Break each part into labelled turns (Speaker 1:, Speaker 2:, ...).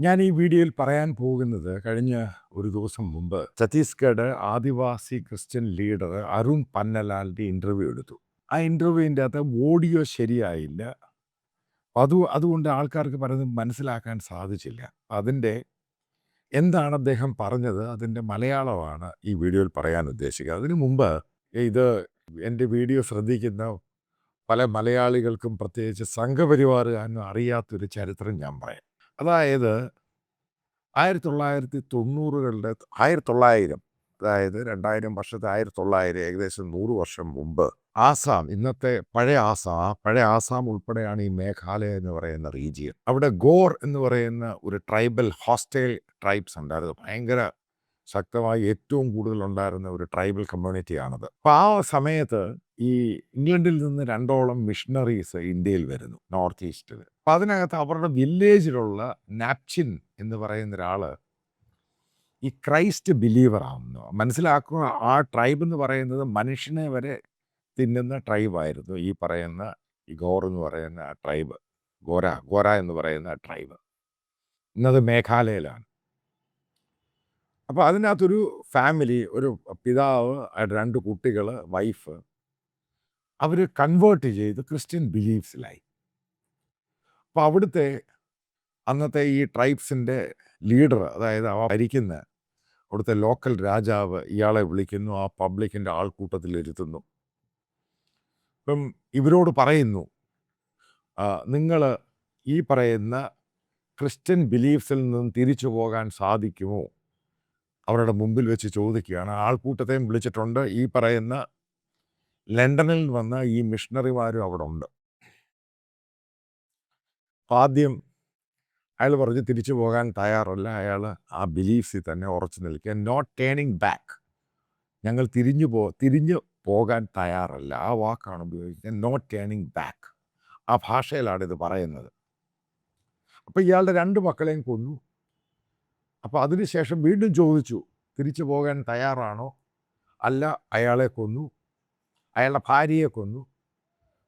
Speaker 1: ഞാൻ ഈ വീഡിയോയിൽ പറയാൻ പോകുന്നത് കഴിഞ്ഞ ഒരു ദിവസം മുമ്പ് ഛത്തീസ്ഗഡ് ആദിവാസി ക്രിസ്ത്യൻ ലീഡർ അരുൺ പന്നലാലിൻ്റെ ഇൻ്റർവ്യൂ എടുത്തു. ആ ഇൻ്റർവ്യൂവിൻ്റെ അകത്ത് ഓഡിയോ ശരിയായില്ല. അതുകൊണ്ട് ആൾക്കാർക്ക് പലതും മനസ്സിലാക്കാൻ സാധിച്ചില്ല. അതിൻ്റെ എന്താണ് അദ്ദേഹം പറഞ്ഞത് അതിൻ്റെ മലയാളമാണ് ഈ വീഡിയോയിൽ പറയാൻ ഉദ്ദേശിക്കുക. അതിനു മുമ്പ് ഇത് എൻ്റെ വീഡിയോ ശ്രദ്ധിക്കുന്ന പല മലയാളികൾക്കും പ്രത്യേകിച്ച് സംഘപരിവാറുകാരനും അറിയാത്തൊരു ചരിത്രം ഞാൻ പറയാം. അതായത് 1990കളുടെ 1900, അതായത് 2000 വർഷത്തെ 1900, ഏകദേശം 100 വർഷം മുമ്പ് ആസാം, ഇന്നത്തെ പഴയ ആസാം ഉൾപ്പെടെയാണ് ഈ മേഘാലയ എന്ന് പറയുന്ന റീജിയൻ. അവിടെ ഗോർ എന്ന് പറയുന്ന ഒരു ട്രൈബൽ ഹോസ്റ്റൈൽ ട്രൈബ്സ് ഉണ്ടായിരുന്നു. ഭയങ്കര ശക്തമായി ഏറ്റവും കൂടുതൽ ഉണ്ടായിരുന്ന ഒരു ട്രൈബൽ കമ്മ്യൂണിറ്റിയാണത്. അപ്പോൾ ആ സമയത്ത് ഈ ഇംഗ്ലണ്ടിൽ നിന്ന് 2ഓളം മിഷണറീസ് ഇന്ത്യയിൽ വരുന്നു, നോർത്ത് ഈസ്റ്റിൽ. അപ്പം അതിനകത്ത് അവരുടെ വില്ലേജിലുള്ള നാപ്ചിൻ എന്ന് പറയുന്ന ഒരാൾ ഈ ക്രൈസ്റ്റ് ബിലീവർ ആവുന്നു. മനസ്സിലാക്കുക, ആ ട്രൈബ് എന്ന് പറയുന്നത് മനുഷ്യനെ വരെ തിന്നുന്ന ട്രൈബായിരുന്നു ഈ പറയുന്ന ഈ ഗോർ എന്ന് പറയുന്ന ട്രൈബ്. ഗോര എന്ന് പറയുന്ന ട്രൈബ് ഇന്നത് മേഘാലയയിലാണ്. അപ്പോൾ അതിനകത്തൊരു ഫാമിലി, ഒരു പിതാവ്, 2 കുട്ടികൾ, വൈഫ്, അവർ കൺവേർട്ട് ചെയ്ത് ക്രിസ്ത്യൻ ബിലീഫ്സിലായി. അപ്പോൾ അവിടുത്തെ അന്നത്തെ ഈ ട്രൈബ്സിൻ്റെ ലീഡർ, അതായത് ഭരിക്കുന്ന അവിടുത്തെ ലോക്കൽ രാജാവ് ഇയാളെ വിളിക്കുന്നു, ആ പബ്ലിക്കിൻ്റെ ആൾക്കൂട്ടത്തിൽ ഇരുത്തുന്നു. ഇപ്പം ഇവരോട് പറയുന്നു, നിങ്ങൾ ഈ പറയുന്ന ക്രിസ്ത്യൻ ബിലീഫ്സിൽ നിന്നും തിരിച്ചു പോകാൻ സാധിക്കുമോ? അവരുടെ മുമ്പിൽ വെച്ച് ചോദിക്കുകയാണ്. ആൾക്കൂട്ടത്തെയും വിളിച്ചിട്ടുണ്ട്. ഈ പറയുന്ന ലണ്ടനിൽ വന്ന ഈ മിഷണറിമാരും അവിടെ ഉണ്ട്. ആദ്യം അയാൾ പറഞ്ഞ് തിരിച്ചു പോകാൻ തയ്യാറല്ല. അയാൾ ആ ബിലീഫ്സിൽ തന്നെ ഉറച്ചു നിൽക്കുക. Not turning back. ഞങ്ങൾ തിരിഞ്ഞു പോകാൻ തയ്യാറല്ല. ആ വാക്കാണ് ഉപയോഗിക്കുന്നത്, നോട്ട് ടേണിങ് ബാക്ക്. ആ ഭാഷയിലാണ് ഇത് പറയുന്നത്. അപ്പോൾ ഇയാളുടെ 2 മക്കളെയും കൊന്നു. അപ്പോൾ അതിനുശേഷം വീണ്ടും ചോദിച്ചു, തിരിച്ചു പോകാൻ തയ്യാറാണോ? അല്ല, അയാളെ കൊന്നു. അയാളുടെ ഭാര്യയെ കൊന്നു.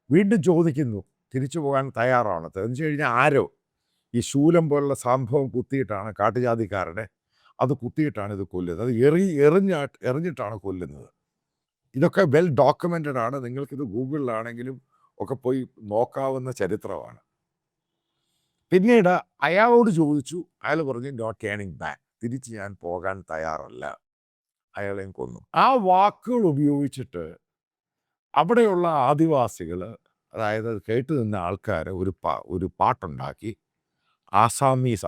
Speaker 1: വീണ്ടും ചോദിക്കുന്നു, തിരിച്ചു പോകാൻ തയ്യാറാണ്. എന്ന് വെച്ച് കഴിഞ്ഞാൽ ആരോ ഈ ശൂലം പോലുള്ള സംഭവം കുത്തിയിട്ടാണ്, കാട്ടുജാതിക്കാരുടെ അത് കുത്തിയിട്ടാണ് ഇത് കൊല്ലുന്നത്. അത് എറിഞ്ഞിട്ടാണ് കൊല്ലുന്നത്. ഇതൊക്കെ വെൽ ഡോക്യുമെൻറ്റഡ് ആണ്. നിങ്ങൾക്കിത് ഗൂഗിളിലാണെങ്കിലും ഒക്കെ പോയി നോക്കാവുന്ന ചരിത്രമാണ്. പിന്നീട് അയാളോട് ചോദിച്ചു. അയാൾ പറഞ്ഞു, നോട്ട് ടേണിങ് ബാക്ക്. തിരിച്ച് ഞാൻ പോകാൻ തയ്യാറല്ല. അയാളെയും കൊന്നു. ആ വാക്കുകൾ ഉപയോഗിച്ചിട്ട് അവിടെയുള്ള ആദിവാസികൾ, അതായത് കേട്ടു നിന്ന ആൾക്കാർ ഒരു പാട്ടുണ്ടാക്കി.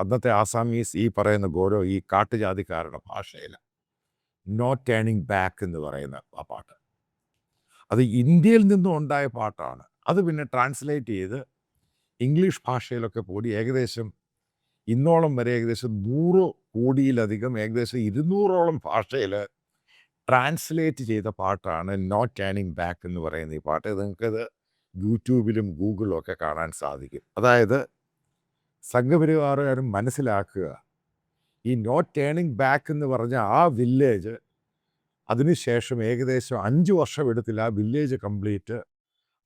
Speaker 1: അന്നത്തെ ആസാമീസ്, ഈ പറയുന്ന ഗോരോ, ഈ കാട്ടുജാതിക്കാരുടെ ഭാഷയിൽ നോട്ട് ടേണിങ് ബാക്ക് എന്ന് പറയുന്ന ആ പാട്ട്. അത് ഇന്ത്യയിൽ നിന്നും ഉണ്ടായ പാട്ടാണ്. അത് പിന്നെ ട്രാൻസ്ലേറ്റ് ചെയ്ത് ഇംഗ്ലീഷ് ഭാഷയിലൊക്കെ പോയി ഏകദേശം ഇന്നോളം വരെ ഏകദേശം 100 കോടിയിലധികം, ഏകദേശം 200ഓളം ഭാഷയിൽ ട്രാൻസ്ലേറ്റ് ചെയ്ത പാട്ടാണ് നോട്ട് ടേണിങ് ബാക്ക് എന്ന് പറയുന്ന ഈ പാട്ട്. നിങ്ങൾക്കത് യൂട്യൂബിലും ഗൂഗിളിലും ഒക്കെ കാണാൻ സാധിക്കും. അതായത് സംഘപരിവാറുകാരും മനസ്സിലാക്കുക, ഈ നോട്ട് ടേണിങ് ബാക്ക് എന്ന് പറഞ്ഞ ആ വില്ലേജ് അതിനുശേഷം ഏകദേശം 5 വർഷം എടുത്തില്ല ആ വില്ലേജ് കംപ്ലീറ്റ്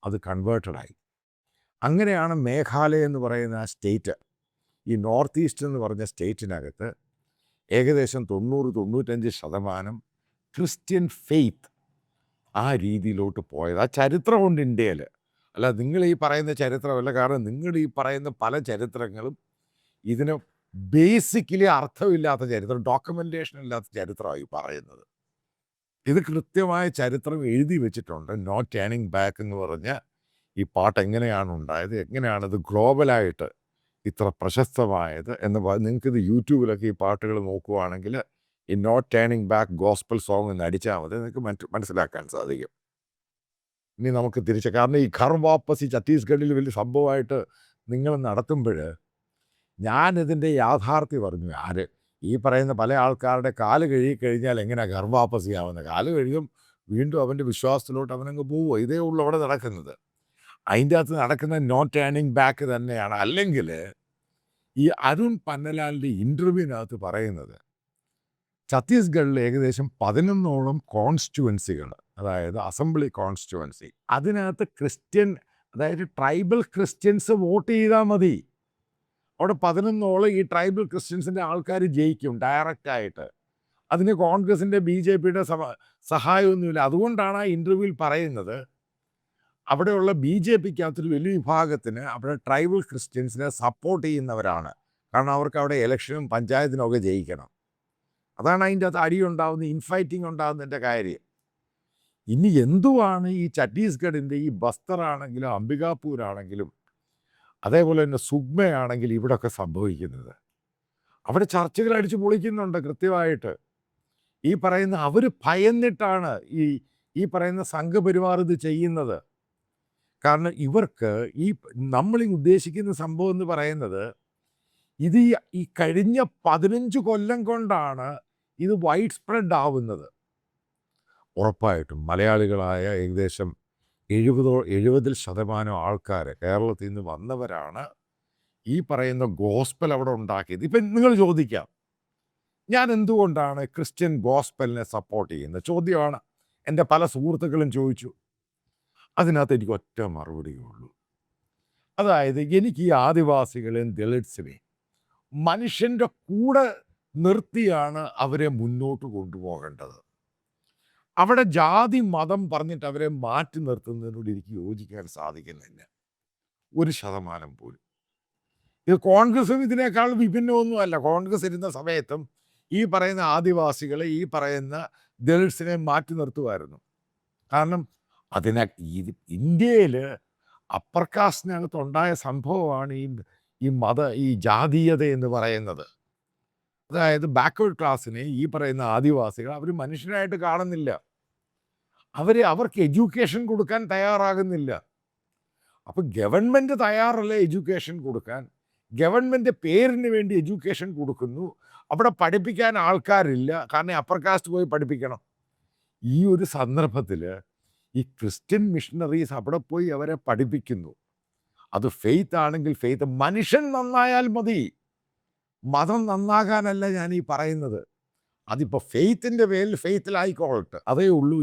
Speaker 1: അത് കൺവേർട്ടഡായി. അങ്ങനെയാണ് മേഘാലയ എന്ന് പറയുന്ന ആ സ്റ്റേറ്റ്, ഈ നോർത്ത് ഈസ്റ്റ് എന്ന് പറഞ്ഞ സ്റ്റേറ്റിനകത്ത് ഏകദേശം 90-95% ക്രിസ്ത്യൻ ഫെയ്ത്ത് ആ രീതിയിലോട്ട് പോയത്. ആ ചരിത്രമുണ്ട് ഇന്ത്യയിൽ. അല്ല, നിങ്ങൾ ഈ പറയുന്ന ചരിത്രമല്ല. കാരണം നിങ്ങൾ ഈ പറയുന്ന പല ചരിത്രങ്ങളും ഇതിന് ബേസിക്കലി അർത്ഥമില്ലാത്ത ചരിത്രം, ഡോക്യുമെൻറ്റേഷൻ ഇല്ലാത്ത ചരിത്രമായി പറയുന്നത്. ഇത് കൃത്യമായ ചരിത്രം എഴുതി വെച്ചിട്ടുണ്ട്. നോട്ട് ടേണിങ് ബാക്ക് എന്ന് പറഞ്ഞ ഈ പാട്ട് എങ്ങനെയാണ് ഉണ്ടായത്, എങ്ങനെയാണിത് ഗ്ലോബലായിട്ട് ഇത്ര പ്രശസ്തമായത് എന്ന് നിങ്ങൾക്കിത് യൂട്യൂബിലൊക്കെ ഈ പാട്ടുകൾ നോക്കുവാണെങ്കിൽ ഈ not turning back gospel song എന്ന് അടിച്ചാൽ മതി, നിങ്ങൾക്ക് മനസ്സിലാക്കാൻ സാധിക്കും. ഇനി നമുക്ക് കാരണം ഈ ഘർ വാപ്പസി ഛത്തീസ്ഗഡിൽ വലിയ സംഭവമായിട്ട് നിങ്ങൾ നടത്തുമ്പോൾ ഞാനിതിൻ്റെ യാഥാർത്ഥ്യം പറഞ്ഞു. ഈ പറയുന്ന പല ആൾക്കാരുടെ കാല് കഴുകിക്കഴിഞ്ഞാൽ എങ്ങനെയാണ് ഘർ വാപ്പസി ആവുന്നത്? കാല് കഴുകും, വീണ്ടും അവൻ്റെ വിശ്വാസത്തിലോട്ട് അവനങ്ങ് പോവുക. ഇതേ ഉള്ളൂ അവിടെ നടക്കുന്നത്. അതിൻ്റെ അകത്ത് നടക്കുന്ന നോട്ട് ടേണിങ് ബാക്ക് തന്നെയാണ്. അല്ലെങ്കിൽ ഈ അരുൺ പന്നലാലിൻ്റെ ഇൻ്റർവ്യൂവിനകത്ത് പറയുന്നത് ഛത്തീസ്ഗഡിൽ ഏകദേശം 11ഓളം കോൺസ്റ്റിറ്റ്യുവൻസികൾ, അതായത് അസംബ്ലി കോൺസ്റ്റിറ്റ്യുവൻസി, അതിനകത്ത് ക്രിസ്ത്യൻ, അതായത് ട്രൈബൽ ക്രിസ്ത്യൻസ് വോട്ട് ചെയ്താൽ മതി. അവിടെ 11 ഈ ട്രൈബൽ ക്രിസ്ത്യൻസിൻ്റെ ആൾക്കാർ ജയിക്കും ഡയറക്റ്റായിട്ട്. അതിന് കോൺഗ്രസിൻ്റെ BJPയുടെ സഹായമൊന്നുമില്ല. അതുകൊണ്ടാണ് ആ ഇൻ്റർവ്യൂവിൽ പറയുന്നത് അവിടെയുള്ള BJPക്കകത്തൊരു വലിയ വിഭാഗത്തിന് അവിടെ ട്രൈബൽ ക്രിസ്ത്യൻസിനെ സപ്പോർട്ട് ചെയ്യുന്നവരാണ്. കാരണം അവർക്ക് അവിടെ ഇലക്ഷനും പഞ്ചായത്തിനും ഒക്കെ ജയിക്കണം. അതാണ് അതിൻ്റെ അകത്ത് അടിയുണ്ടാവുന്ന, ഇൻഫൈറ്റിംഗ് ഉണ്ടാകുന്നതിൻ്റെ കാര്യം. ഇനി എന്തുവാണ് ഈ ഛത്തീസ്ഗഡിൻ്റെ ഈ ബസ്തറാണെങ്കിലും അംബികാപൂരാണെങ്കിലും അതേപോലെ തന്നെ സുഗ്മയാണെങ്കിലും ഇവിടെയൊക്കെ സംഭവിക്കുന്നത്? അവിടെ ചർച്ചകൾ അടിച്ചു പൊളിക്കുന്നുണ്ട് കൃത്യമായിട്ട്. ഈ പറയുന്ന അവർ ഭയന്നിട്ടാണ് ഈ പറയുന്ന സംഘപരിവാർ ഇത് ചെയ്യുന്നത്. കാരണം ഇവർക്ക് നമ്മൾ ഉദ്ദേശിക്കുന്ന സംഭവം എന്ന് പറയുന്നത് ഇത് ഈ കഴിഞ്ഞ 15 കൊല്ലം കൊണ്ടാണ് ഇത് വൈഡ് സ്പ്രെഡ് ആവുന്നത്. ഉറപ്പായിട്ടും മലയാളികളായ ഏകദേശം 70% ആൾക്കാർ കേരളത്തിൽ നിന്ന് വന്നവരാണ് ഈ പറയുന്ന ഗോസ്പൽ അവിടെ ഉണ്ടാക്കിയത്. ഇപ്പം നിങ്ങൾ ചോദിക്കാം, ഞാൻ എന്തുകൊണ്ടാണ് ക്രിസ്ത്യൻ ഗോസ്പലിനെ സപ്പോർട്ട് ചെയ്യുന്നത് ചോദ്യമാണ് എൻ്റെ പല സുഹൃത്തുക്കളും ചോദിച്ചു. അതിനകത്ത് എനിക്ക് ഒറ്റ മറുപടിയേ ഉള്ളൂ. അതായത് എനിക്ക് ഈ ആദിവാസികളെയും ദളിറ്റ്സിനെയും മനുഷ്യൻ്റെ കൂടെ നിർത്തിയാണ് അവരെ മുന്നോട്ട് കൊണ്ടുപോകേണ്ടത്. അവിടെ ജാതി മതം പറഞ്ഞിട്ട് അവരെ മാറ്റി നിർത്തുന്നതിനോട് എനിക്ക് യോജിക്കാൻ സാധിക്കുന്നില്ല 1% പോലും. ഇത് കോൺഗ്രസും ഇതിനേക്കാൾ വിഭിന്നമൊന്നുമല്ല. കോൺഗ്രസ് ഇരുന്ന സമയത്തും ഈ പറയുന്ന ആദിവാസികളെ ഈ പറയുന്ന ദളിറ്റ്സിനെ മാറ്റി നിർത്തുമായിരുന്നു. കാരണം ഇന്ത്യയിൽ അപ്പർ കാസ്റ്റിനകത്തുണ്ടായ സംഭവമാണ് ഈ ജാതീയത എന്ന് പറയുന്നത്. അതായത് ബാക്ക്വേർഡ് ക്ലാസ്സിനെ ഈ പറയുന്ന ആദിവാസികൾ അവർ മനുഷ്യരായിട്ട് കാണുന്നില്ല. അവർക്ക് എഡ്യൂക്കേഷൻ കൊടുക്കാൻ തയ്യാറാകുന്നില്ല. അപ്പം ഗവൺമെൻറ് തയ്യാറല്ല എഡ്യൂക്കേഷൻ കൊടുക്കാൻ. ഗവൺമെൻറ് പേരിന് വേണ്ടി എഡ്യൂക്കേഷൻ കൊടുക്കുന്നു. അവിടെ പഠിപ്പിക്കാൻ ആൾക്കാരില്ല. കാരണം അപ്പർ കാസ്റ്റ് പോയി പഠിപ്പിക്കണം. ഈ ഒരു സന്ദർഭത്തിൽ ഈ ക്രിസ്ത്യൻ മിഷണറീസ് അവിടെ പോയി അവരെ പഠിപ്പിക്കുന്നു. അത് ഫെയ്ത്ത് ആണെങ്കിൽ ഫെയ്ത്ത്. മനുഷ്യൻ നന്നായാൽ മതി, മതം നന്നാകാനല്ല ഞാൻ ഈ പറയുന്നത്. അതിപ്പോൾ ഫെയ്ത്തിൻ്റെ പേരിൽ ഫെയ്ത്തിലായിക്കോളട്ടെ, അതേ ഉള്ളൂ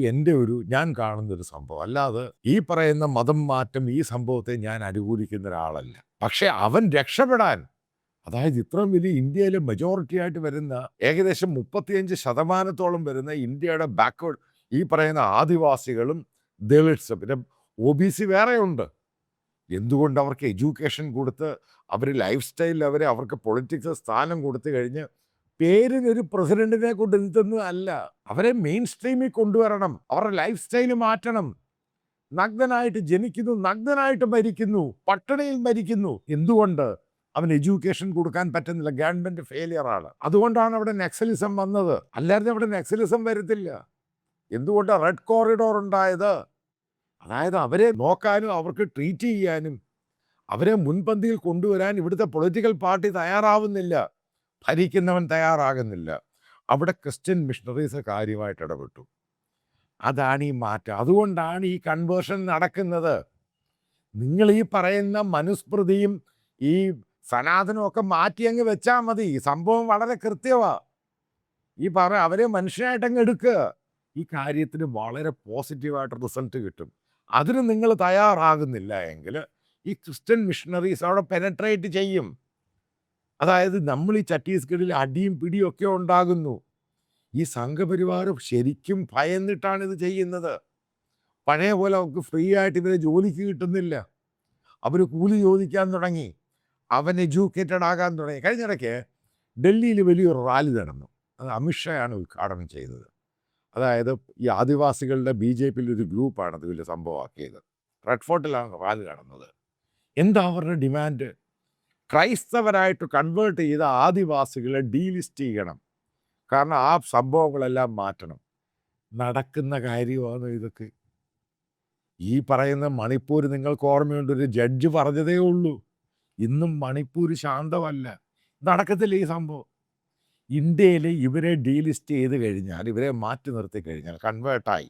Speaker 1: ഞാൻ കാണുന്നൊരു സംഭവം. അല്ലാതെ ഈ പറയുന്ന മതം മാറ്റം ഈ സംഭവത്തെ ഞാൻ അനുകൂലിക്കുന്ന ഒരാളല്ല. പക്ഷേ അവൻ രക്ഷപ്പെടാൻ, അതായത് ഇത്രയും വലിയ ഇന്ത്യയിലെ മെജോറിറ്റി ആയിട്ട് വരുന്ന ഏകദേശം 35% വരുന്ന ഇന്ത്യയുടെ ബാക്ക്വേർഡ് ഈ പറയുന്ന ആദിവാസികളും ദളിറ്റ്സ്, പിന്നെ OBC വേറെയുണ്ട്. എന്തുകൊണ്ട് അവർക്ക് എഡ്യൂക്കേഷൻ കൊടുത്ത് അവർ ലൈഫ് സ്റ്റൈലിൽ അവർക്ക് പൊളിറ്റിക്സ് സ്ഥാനം കൊടുത്തു കഴിഞ്ഞ് പേരിനൊരു പ്രസിഡന്റിനെ കൊണ്ട് എന്തൊന്നും അല്ല, അവരെ മെയിൻ സ്ട്രീമിൽ കൊണ്ടുവരണം. അവരുടെ ലൈഫ് സ്റ്റൈല് മാറ്റണം. നഗ്നനായിട്ട് ജനിക്കുന്നു, നഗ്നനായിട്ട് മരിക്കുന്നു, പട്ടിണിയിൽ മരിക്കുന്നു. എന്തുകൊണ്ട്? അവന് എഡ്യൂക്കേഷൻ കൊടുക്കാൻ പറ്റുന്നില്ല. ഗവൺമെൻറ് ഫെയിലിയറാണ്. അതുകൊണ്ടാണ് അവിടെ നക്സലിസം വന്നത്. അല്ലാതെ അവിടെ നക്സലിസം വരത്തില്ല. എന്തുകൊണ്ടാണ് റെഡ് കോറിഡോർ ഉണ്ടായത്? അതായത് അവരെ നോക്കാനും അവർക്ക് ട്രീറ്റ് ചെയ്യാനും അവരെ മുൻപന്തിയിൽ കൊണ്ടുവരാൻ ഇവിടുത്തെ പൊളിറ്റിക്കൽ പാർട്ടി തയ്യാറാവുന്നില്ല, ഭരിക്കുന്നവൻ തയ്യാറാകുന്നില്ല. അവിടെ ക്രിസ്ത്യൻ മിഷണറീസ് കാര്യമായിട്ട് ഇടപെട്ടു. അതാണ് ഈ മാറ്റം. അതുകൊണ്ടാണ് ഈ കൺവേർഷൻ നടക്കുന്നത്. നിങ്ങൾ ഈ പറയുന്ന മനുസ്മൃതിയും ഈ സനാതനമൊക്കെ മാറ്റി അങ്ങ് വെച്ചാൽ മതി. സംഭവം വളരെ കൃത്യമാണ്. അവരെ മനുഷ്യനായിട്ടങ്ങ് എടുക്കുക. ഈ കാര്യത്തിന് വളരെ പോസിറ്റീവായിട്ട് റിസൾട്ട് കിട്ടും. അതിന് നിങ്ങൾ തയ്യാറാകുന്നില്ല എങ്കിൽ ഈ ക്രിസ്ത്യൻ മിഷണറീസ് അവിടെ പെനട്രേറ്റ് ചെയ്യും. അതായത് നമ്മൾ ഈ ഛത്തീസ്ഗഡിൽ അടിയും പിടിയും ഒക്കെ ഉണ്ടാകുന്നു. ഈ സംഘപരിവാർ ശരിക്കും ഭയന്നിട്ടാണ് ഇത് ചെയ്യുന്നത്. പഴയ പോലെ അവർക്ക് ഫ്രീ ആയിട്ട് ഇവരെ ജോലിക്ക് കിട്ടുന്നില്ല. അവർ കൂലി ചോദിക്കാൻ തുടങ്ങി. അവൻ എഡ്യൂക്കേറ്റഡ് ആകാൻ തുടങ്ങി. കഴിഞ്ഞിടയ്ക്ക് ഡൽഹിയിൽ വലിയൊരു റാലി നടന്നു. അത് അമിത്ഷായാണ് ഉദ്ഘാടനം ചെയ്തത്. അതായത് ഈ ആദിവാസികളുടെ BJPയിൽ ഒരു ഗ്രൂപ്പാണ് അത് വലിയ സംഭവമാക്കിയത്. റെഡ് ഫോർട്ടിലാണ് റാലി നടന്നത്. എന്താ അവരുടെ ഡിമാൻഡ്? ക്രൈസ്തവരായിട്ട് കൺവേർട്ട് ചെയ്ത ആദിവാസികളെ ഡീലിസ്റ്റ് ചെയ്യണം. കാരണം ആ സംഭവങ്ങളെല്ലാം മാറ്റണം. നടക്കുന്ന കാര്യമാണ് ഇതൊക്കെ. ഈ പറയുന്ന മണിപ്പൂർ നിങ്ങൾക്ക് ഓർമ്മയുണ്ട്, ഒരു ജഡ്ജ് പറഞ്ഞതേ ഉള്ളൂ, ഇന്നും മണിപ്പൂർ ശാന്തമല്ല. നടക്കത്തില്ല ഈ സംഭവം. ഇന്ത്യയിൽ ഇവരെ ഡീലിസ്റ്റ് ചെയ്ത് കഴിഞ്ഞാൽ, ഇവരെ മാറ്റി നിർത്തി കഴിഞ്ഞാൽ കൺവേർട്ടായി.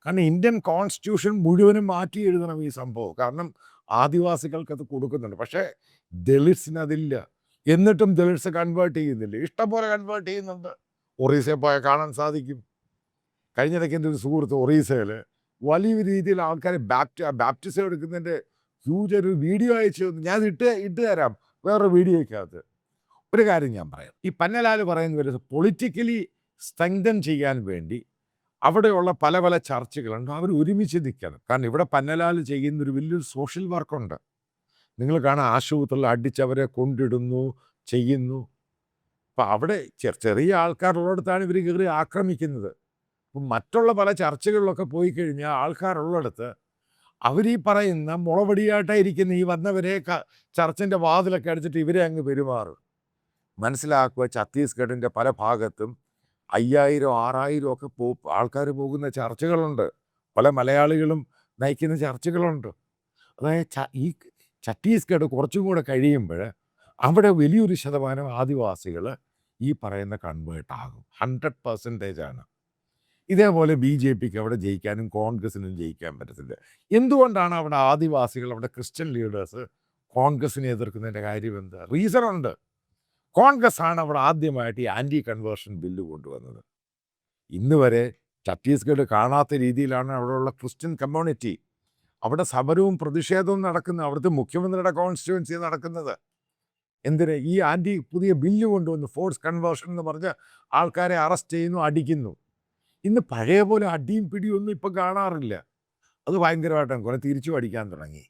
Speaker 1: കാരണം ഇന്ത്യൻ കോൺസ്റ്റിറ്റ്യൂഷൻ മുഴുവനും മാറ്റി എഴുതണം ഈ സംഭവം. കാരണം ആദിവാസികൾക്കത് കൊടുക്കുന്നുണ്ട്. പക്ഷേ ദളിറ്റ്സിന് അതില്ല. എന്നിട്ടും ദളിറ്റ്സ് കൺവേർട്ട് ചെയ്യുന്നില്ല. ഇഷ്ടംപോലെ കൺവേർട്ട് ചെയ്യുന്നുണ്ട്. ഒറീസയിൽ പോയാൽ കാണാൻ സാധിക്കും. കഴിഞ്ഞിടയ്ക്ക് എൻ്റെ ഒരു സുഹൃത്ത് ഒറീസയിൽ വലിയ രീതിയിൽ ആൾക്കാർ ബാപ്റ്റിസം എടുക്കുന്നതിൻ്റെ ഹ്യൂജ് ഒരു വീഡിയോ അയച്ചു തന്നു. ഞാൻ ഇട്ട് തരാം. വേറൊരു വീഡിയോയ്ക്കകത്ത്. ഒരു കാര്യം ഞാൻ പറയാം. ഈ പന്നലാൽ പറയുന്നവർ പൊളിറ്റിക്കലി സ്ട്രെങ്തൻ ചെയ്യാൻ വേണ്ടി അവിടെയുള്ള പല പല ചർച്ചകളുണ്ട്. അവർ ഒരുമിച്ച് നിൽക്കണം. കാരണം ഇവിടെ പന്നലാൽ ചെയ്യുന്നൊരു വലിയൊരു സോഷ്യൽ വർക്കുണ്ട്. നിങ്ങൾ കാണാം, ആശുപത്രിയിൽ അടിച്ചവരെ കൊണ്ടിടുന്നു, ചെയ്യുന്നു. അപ്പം അവിടെ ചെറിയ ആൾക്കാരുള്ളിടത്താണ് ഇവർ കയറി ആക്രമിക്കുന്നത്. അപ്പം മറ്റുള്ള പല ചർച്ചകളിലൊക്കെ പോയി കഴിഞ്ഞാൽ ആൾക്കാരുള്ളിടത്ത് അവർ ഈ പറയുന്ന മുളവടിയായിട്ടായിരിക്കുന്ന ഈ വന്നവരെ ചർച്ചിൻ്റെ വാതിലൊക്കെ അടിച്ചിട്ട് ഇവരെ അങ്ങ് പെരുമാറും. മനസ്സിലാക്കുക, ഛത്തീസ്ഗഡിൻ്റെ പല ഭാഗത്തും 5000 6000 ഒക്കെ ആൾക്കാർ പോകുന്ന ചർച്ചകളുണ്ട്. പല മലയാളികളും നയിക്കുന്ന ചർച്ചകളുണ്ട്. അതായത് ഈ ഛത്തീസ്ഗഡ് കുറച്ചും കൂടെ കഴിയുമ്പോൾ അവിടെ വലിയൊരു ശതമാനം ആദിവാസികൾ ഈ പറയുന്ന കൺവേർട്ട് ആകും. 100% ആണ്. ഇതേപോലെ BJPക്ക് അവിടെ ജയിക്കാനും കോൺഗ്രസിനും ജയിക്കാൻ പറ്റത്തില്ല. എന്തുകൊണ്ടാണ് അവിടെ ആദിവാസികൾ, അവിടെ ക്രിസ്ത്യൻ ലീഡേഴ്സ് കോൺഗ്രസിനെ എതിർക്കുന്നതിൻ്റെ കാര്യം എന്താ? റീസൺ ഉണ്ട്. കോൺഗ്രസ് ആണ് അവിടെ ആദ്യമായിട്ട് ഈ ആൻറ്റി കൺവേർഷൻ ബില്ല് കൊണ്ടുവന്നത്. ഇന്ന് വരെ ഛത്തീസ്ഗഡ് കാണാത്ത രീതിയിലാണ് അവിടെയുള്ള ക്രിസ്ത്യൻ കമ്മ്യൂണിറ്റി അവിടെ സമരവും പ്രതിഷേധവും നടക്കുന്നത്. അവിടുത്തെ മുഖ്യമന്ത്രിയുടെ കോൺസ്റ്റിറ്റ്യുവൻസി നടക്കുന്നത്. എന്തിന്? ഈ പുതിയ ബില്ല് കൊണ്ടുവന്ന് ഫോഴ്സ് കൺവേർഷൻ എന്ന് പറഞ്ഞ് ആൾക്കാരെ അറസ്റ്റ് ചെയ്യുന്നു, അടിക്കുന്നു. ഇന്ന് പഴയ പോലെ അടിയും പിടിയൊന്നും ഇപ്പം കാണാറില്ല. അത് ഭയങ്കരമായിട്ടാണ് കുറെ തിരിച്ചു അടിക്കാൻ തുടങ്ങി.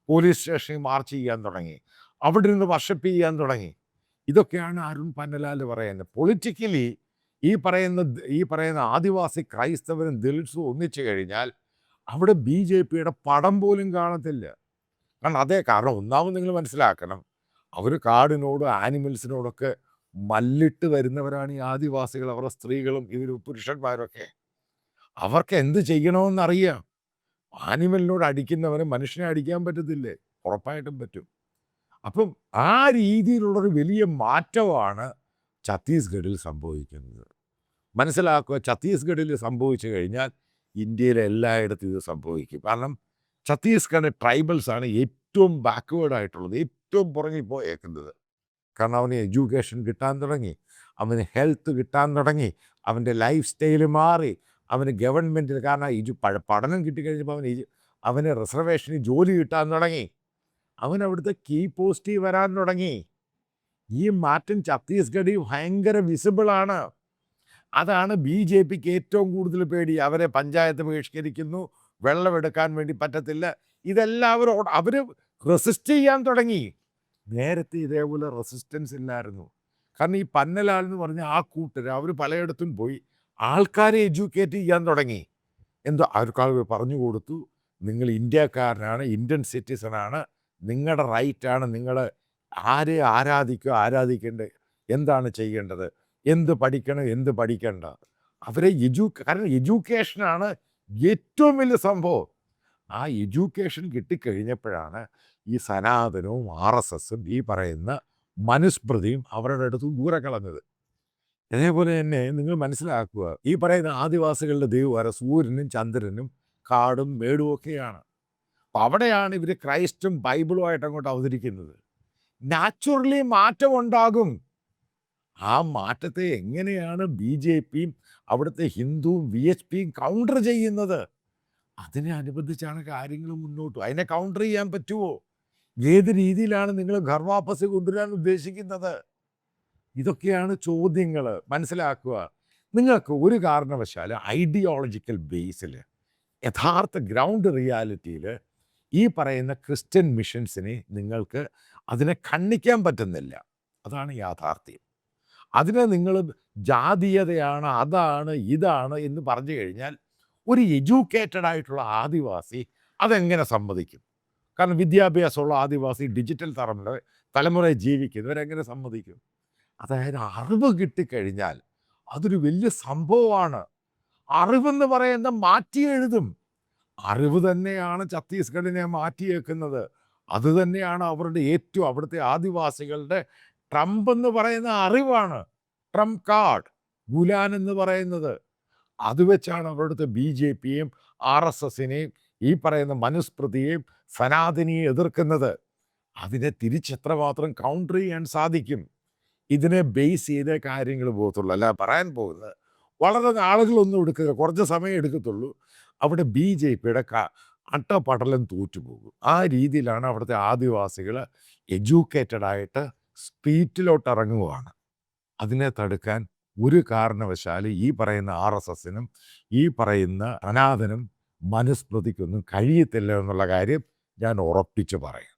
Speaker 1: പോലീസ് സ്റ്റേഷനിൽ മാർച്ച് ചെയ്യാൻ തുടങ്ങി. അവിടെ നിന്ന് വർഷപ്പ് ചെയ്യാൻ തുടങ്ങി. ഇതൊക്കെയാണ് അരുൺ പന്നലാൽ പറയുന്നത്. പൊളിറ്റിക്കലി ഈ പറയുന്ന ആദിവാസി ക്രൈസ്തവരും ദളിറ്റ്സും ഒന്നിച്ചു കഴിഞ്ഞാൽ അവിടെ BJPയുടെ പടം പോലും കാണത്തില്ല. കാരണം ഒന്നാമത് നിങ്ങൾ മനസ്സിലാക്കണം, അവർ കാടിനോടും ആനിമൽസിനോടൊക്കെ മല്ലിട്ട് വരുന്നവരാണ് ഈ ആദിവാസികൾ. അവരുടെ സ്ത്രീകളും ഇവർ പുരുഷന്മാരൊക്കെ അവർക്ക് എന്ത് ചെയ്യണമെന്നറിയാം. ആനിമലിനോട് അടിക്കുന്നവന് മനുഷ്യനെ അടിക്കാൻ പറ്റത്തില്ലേ? ഉറപ്പായിട്ടും പറ്റും. അപ്പം ആ രീതിയിലുള്ളൊരു വലിയ മാറ്റമാണ് ഛത്തീസ്ഗഡിൽ സംഭവിക്കുന്നത്. മനസ്സിലാക്കുക, ഛത്തീസ്ഗഡിൽ സംഭവിച്ചു കഴിഞ്ഞാൽ ഇന്ത്യയിലെ എല്ലായിടത്തും ഇത് സംഭവിക്കും. കാരണം ഛത്തീസ്ഗഡ് ട്രൈബൽസാണ് ഏറ്റവും ബാക്ക്വേർഡായിട്ടുള്ളത്, ഏറ്റവും പുറകിൽ പോയേക്കുന്നത്. കാരണം അവന് എഡ്യൂക്കേഷൻ കിട്ടാൻ തുടങ്ങി, അവന് ഹെൽത്ത് കിട്ടാൻ തുടങ്ങി, അവൻ്റെ ലൈഫ് സ്റ്റൈല് മാറി, അവന് ഗവൺമെൻറ്റിൽ കാരണം പഠനം കിട്ടിക്കഴിഞ്ഞപ്പോൾ അവന് റിസർവേഷന് ജോലി കിട്ടാൻ തുടങ്ങി, അവൻ അവിടുത്തെ കീ പോസ്റ്റിൽ വരാൻ തുടങ്ങി. ഈ മാറ്റം ഛത്തീസ്ഗഡിൽ ഭയങ്കര വിസിബിളാണ്. അതാണ് BJPക്ക് ഏറ്റവും കൂടുതൽ പേടി. അവരെ പഞ്ചായത്ത് ബഹിഷ്കരിക്കുന്നു, വെള്ളമെടുക്കാൻ വേണ്ടി പറ്റത്തില്ല. ഇതെല്ലാവരും അവർ റെസിസ്റ്റ് ചെയ്യാൻ തുടങ്ങി. നേരത്തെ ഇതേപോലെ റെസിസ്റ്റൻസ് ഇല്ലായിരുന്നു. കാരണം ഈ പന്നലാൽ എന്ന് പറഞ്ഞ ആ കൂട്ടർ അവർ പലയിടത്തും പോയി ആൾക്കാരെ എഡ്യൂക്കേറ്റ് ചെയ്യാൻ തുടങ്ങി. അവർക്ക് പറഞ്ഞു കൊടുത്തു, നിങ്ങൾ ഇന്ത്യക്കാരനാണ്, ഇന്ത്യൻ സിറ്റിസണാണ്, നിങ്ങളുടെ റൈറ്റാണ്, നിങ്ങൾ ആരെ ആരാധിക്കേണ്ടത്, എന്താണ് ചെയ്യേണ്ടത്, എന്ത് പഠിക്കണം, എന്ത് പഠിക്കേണ്ട, അവരെ കാരണം എഡ്യൂക്കേഷനാണ് ഏറ്റവും വലിയ സംഭവം. ആ എഡ്യൂക്കേഷൻ കിട്ടിക്കഴിഞ്ഞപ്പോഴാണ് ഈ സനാതനവും RSSും ഈ പറയുന്ന മനുസ്മൃതിയും അവരുടെ അടുത്ത് ദൂരെ കളഞ്ഞത്. അതേപോലെ തന്നെ നിങ്ങൾ മനസ്സിലാക്കുക, ഈ പറയുന്ന ആദിവാസികളുടെ ദൈവം സൂര്യനും ചന്ദ്രനും കാടും മേടും ഒക്കെയാണ്. അപ്പം അവിടെയാണ് ഇവർ ക്രൈസ്റ്റും ബൈബിളുമായിട്ട് അങ്ങോട്ട് അവതരിക്കുന്നത്. നാച്ചുറലി മാറ്റം ഉണ്ടാകും. ആ മാറ്റത്തെ എങ്ങനെയാണ് BJPയും അവിടുത്തെ ഹിന്ദുവും VHPയും കൗണ്ടർ ചെയ്യുന്നത്? അതിനെ അനുബന്ധിച്ചാണ് കാര്യങ്ങൾ മുന്നോട്ട്. അതിനെ കൗണ്ടർ ചെയ്യാൻ പറ്റുമോ? ഏത് രീതിയിലാണ് നിങ്ങൾ ഘർവാപ്പസ് കൊണ്ടുവരാൻ ഉദ്ദേശിക്കുന്നത്? ഇതൊക്കെയാണ് ചോദ്യങ്ങൾ. മനസ്സിലാക്കുക, നിങ്ങൾക്ക് ഒരു കാരണവശാലും ഐഡിയോളജിക്കൽ ബേസിൽ യഥാർത്ഥ ഗ്രൗണ്ട് റിയാലിറ്റിയിൽ ഈ പറയുന്ന ക്രിസ്ത്യൻ മിഷൻസിനെ നിങ്ങൾക്ക് അതിനെ ഖണ്ഡിക്കാൻ പറ്റുന്നില്ല. അതാണ് യാഥാർത്ഥ്യം. അതിനെ നിങ്ങൾ ജാതീയതയാണ്, അതാണ്, ഇതാണ് എന്ന് പറഞ്ഞു കഴിഞ്ഞാൽ ഒരു എഡ്യൂക്കേറ്റഡ് ആയിട്ടുള്ള ആദിവാസി അതെങ്ങനെ സമ്മതിക്കും? കാരണം വിദ്യാഭ്യാസമുള്ള ആദിവാസി ഡിജിറ്റൽ തലമുറയെ ജീവിക്കുന്നവരെങ്ങനെ സമ്മതിക്കും? അതായത് അറിവ് കിട്ടിക്കഴിഞ്ഞാൽ അതൊരു വലിയ സംഭവമാണ്. അറിവെന്ന് പറയുന്ന മാറ്റി എഴുതും. അറിവ് തന്നെയാണ് ഛത്തീസ്ഗഡിനെ മാറ്റിയേക്കുന്നത്. അത് തന്നെയാണ് അവിടുത്തെ ആദിവാസികളുടെ ട്രംപ് എന്ന് പറയുന്ന അറിവാണ്. ട്രംപ് കാർഡ്, ഗുലാൻ എന്ന് പറയുന്നത്. അത് വെച്ചാണ് അവിടുത്തെ BJPയെയും RSSനെയും ഈ പറയുന്ന മനുസ്മൃതിയെയും സനാതനിയെ എതിർക്കുന്നത്. അതിനെ തിരിച്ചെത്രമാത്രം കൗണ്ടർ ചെയ്യാൻ സാധിക്കും? ഇതിനെ ബേസ് ചെയ്ത കാര്യങ്ങൾ പോകത്തുള്ളൂ. അല്ല പറയാൻ പോകുന്നത് വളരെ നാളുകളൊന്നും എടുക്കുക, കുറച്ച് സമയം എടുക്കത്തുള്ളൂ. അവിടെ BJPയുടെ അട്ടപടലം തോറ്റുപോകും. ആ രീതിയിലാണ് അവിടുത്തെ ആദിവാസികൾ എഡ്യൂക്കേറ്റഡായിട്ട് സ്ട്രീറ്റിലോട്ട് ഇറങ്ങുകയാണ്. അതിനെ തടുക്കാൻ ഒരു കാരണവശാലും ഈ പറയുന്ന RSSനും ഈ പറയുന്ന അനാഥനും മനുസ്മൃതിക്കൊന്നും കഴിയത്തില്ല എന്നുള്ള കാര്യം ഞാൻ ഉറപ്പിച്ച് പറയും.